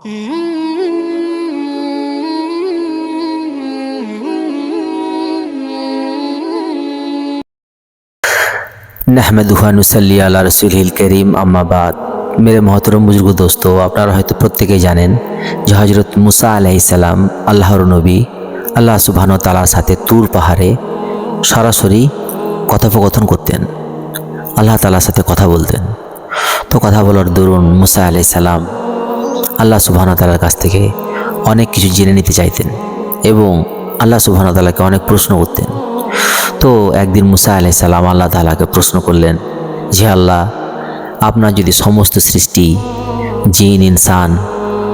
नहमदुहु व नुसल्ली अला रसूलिल करीम अम्मा बाद। मेरे मोहतरम बुजुर्ग दोस्तों, আপনারা হয়তো প্রত্যেকেই জানেন যে হযরত মুসা আলাইহিস সালাম আল্লাহর নবী আল্লাহ সুবহানাহু ওয়া তাআলার সাথে তুর পাহাড়ে সরাসরি কথোপকথন করতেন, আল্লাহ তাআলার সাথে কথা বলতেন। তো কথা বলার দরুন মুসা আলাইহিস সালাম আল্লাহ সুবহানাহু ওয়া তাআলার কাছ থেকে অনেক কিছু জেনে নিতে চাইতেন এবং আল্লাহ সুবহানাহু ওয়া তাআলাকে অনেক প্রশ্ন করতেন। তো একদিন মুসা আলাইহিস সালাম আল্লাহ তাআলাকে প্রশ্ন করলেন যে আল্লাহ, আপনার যদি সমস্ত সৃষ্টি জিন ইনসান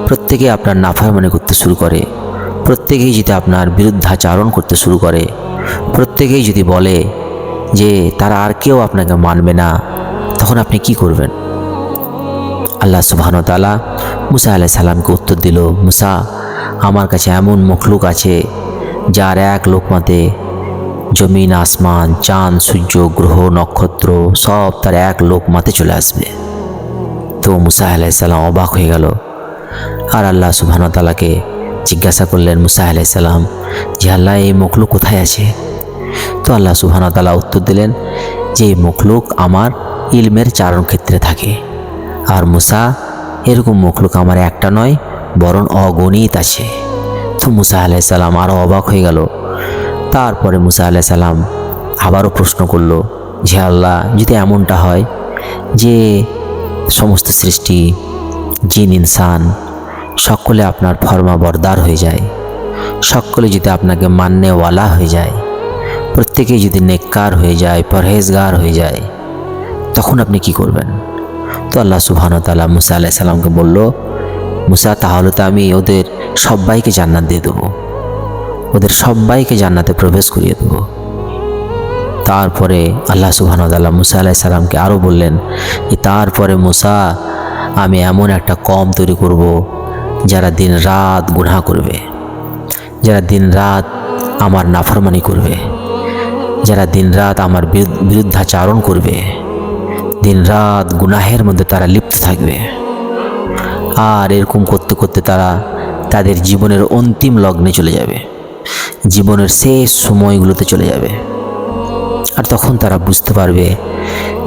প্রত্যেকে আপনার নাফরমানি করতে শুরু করে, প্রত্যেকেই যদি আপনার বিরুদ্ধাচরণ করতে শুরু করে, প্রত্যেকেই যদি বলে যে তারা আর কেউ আপনাকে মানবে না, তখন আপনি কি করবেন? আল্লাহ সুবহানাহু ওয়া তাআলা মুসা আলাইহিস সালামকে উত্তর দিল, মুসা, আমার কাছে এমন মখলুক আছে যার এক লোকমাতে জমিন আসমান চাঁদ সূর্য গ্রহ নক্ষত্র সব তার এক লোকমাতে চলে আসবে। তো মুসা আলাইহিস সালাম অবাক হয়ে গেল আর আল্লাহ সুবহানাহু ওয়া তাআলাকে জিজ্ঞাসা করলেন, মুসা আলাইহিস সালাম, যে আল্লাহ, এই মখলুক কোথায় আছে? তো আল্লাহ সুবহানাহু ওয়া তাআলা উত্তর দিলেন যে এই মখলুক আমার ইলমের চারণ ক্ষেত্রে থাকে, আর মুসা, এরকম মখলুক আমার একটা নয় বরং অগণিত আছে। তো মুসা আলাইহিস সালাম আরও অবাক হয়ে গেল। তারপরে মুসা আলাইহিস সালাম আবারও প্রশ্ন করল যে আল্লাহ, যদি এমনটা হয় যে সমস্ত সৃষ্টি জিন ইনসান সকলে আপনার ফরমাবরদার হয়ে যায়, সকলে যদি আপনাকে মাননেওয়ালা হয়ে যায়, প্রত্যেকেই যদি নেককার হয়ে যায়, পরহেজগার হয়ে যায়, তখন আপনি কি করবেন? তো আল্লাহ সুবহানাহু ওয়া তাআলা মুসা আলাইহিস সালামকে বলল, মুসা, তাহলে তো আমি ওদের সবাইকে জান্নাত দিয়ে দেবো, ওদের সবাইকে জান্নাতে প্রবেশ করিয়ে দেব। তারপরে আল্লাহ সুবহানাহু ওয়া তাআলা মুসা আলাইহিস সালামকে আরও বললেন যে তারপরে মুসা, আমি এমন একটা কওম তৈরি করব যারা দিন রাত গুনাহ করবে, যারা দিন রাত আমার নাফরমানি করবে, যারা দিন রাত আমার বিরুদ্ধাচরণ করবে, দিন রাত গুনাহের মধ্যে তারা লিপ্ত থাকবে। আর এরকম করতে করতে তারা তাদের জীবনের অন্তিম লগ্নে চলে যাবে, জীবনের শেষ সময়গুলোতে চলে যাবে। আর তখন তারা বুঝতে পারবে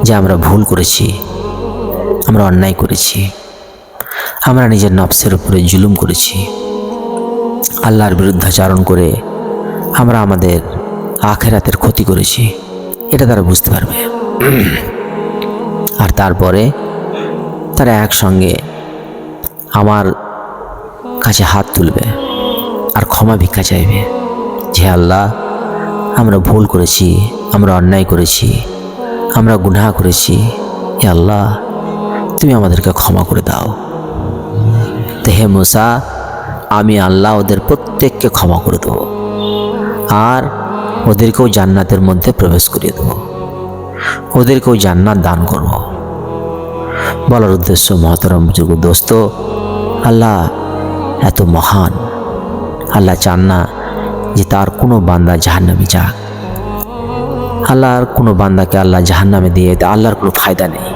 যে আমরা ভুল করেছি, আমরা অন্যায় করেছি, আমরা নিজের নফসের উপরে জুলুম করেছি, আল্লাহর বিরুদ্ধাচরণ করে আমরা আমাদের আখিরাতের ক্ষতি করেছি, এটা তারা বুঝতে পারবে। আর তারপরে তারা একসঙ্গে আমার কাছে হাত তুলবে আর ক্ষমা ভিক্ষা চাইবে যে আল্লাহ, আমরা ভুল করেছি, আমরা অন্যায় করেছি, আমরা গুনাহ করেছি, হে আল্লাহ, তুমি আমাদেরকে ক্ষমা করে দাও। তো হে মুসা, আমি আল্লাহ ওদের প্রত্যেককে ক্ষমা করে দেবো আর ওদেরকেও জান্নাতের মধ্যে প্রবেশ করিয়ে দেবো, ওদেরকেও জান্নাত দান করব। বলার উদ্দেশ্য, মহতরম বুজুর্গ দোস্ত, আল্লাহ এত মহান, আল্লাহ চান না যে তার কোনো বান্দা জাহান্নামে যাক। আল্লাহর কোনো বান্দাকে আল্লাহ জাহান্নামে দিয়ে আল্লাহর কোনো ফায়দা নেই,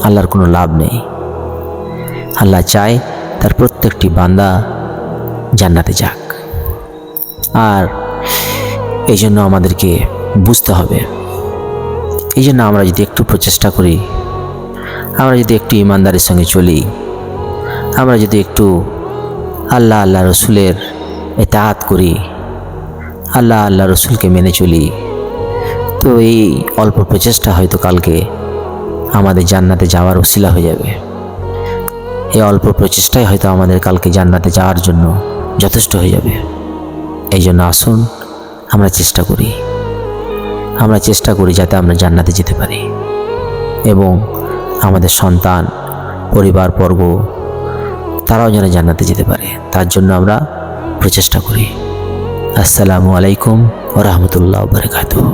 আল্লাহর কোনো লাভ নেই। আল্লাহ চায় তার প্রত্যেকটি বান্দা জান্নাতে যাক। আর এই জন্য আমাদেরকে বুঝতে হবে, এই জন্য আমরা যদি একটু প্রচেষ্টা করি, আমরা যদি একটু ইমানদারের সঙ্গে চলি, আমরা যদি একটু আল্লাহ রসুলের ইতাআত করি, আল্লাহ রসুলকে মেনে চলি, তো এই অল্প প্রচেষ্টা হয়তো কালকে আমাদের জান্নাতে যাওয়ার ওসিলা হয়ে যাবে। এই অল্প প্রচেষ্টাই হয়তো আমাদের কালকে জান্নাতে যাওয়ার জন্য যথেষ্ট হয়ে যাবে। এই জন্য আসুন আমরা চেষ্টা করি যাতে আমরা জান্নাতে যেতে পারি এবং আমাদের সন্তান পরিবারবর্গ তারাও যেন জান্নাতে যেতে পারে, তার জন্য আমরা প্রচেষ্টা করি। আসসালামু আলাইকুম ওয়া রাহমাতুল্লাহি ওয়া বারাকাতুহু।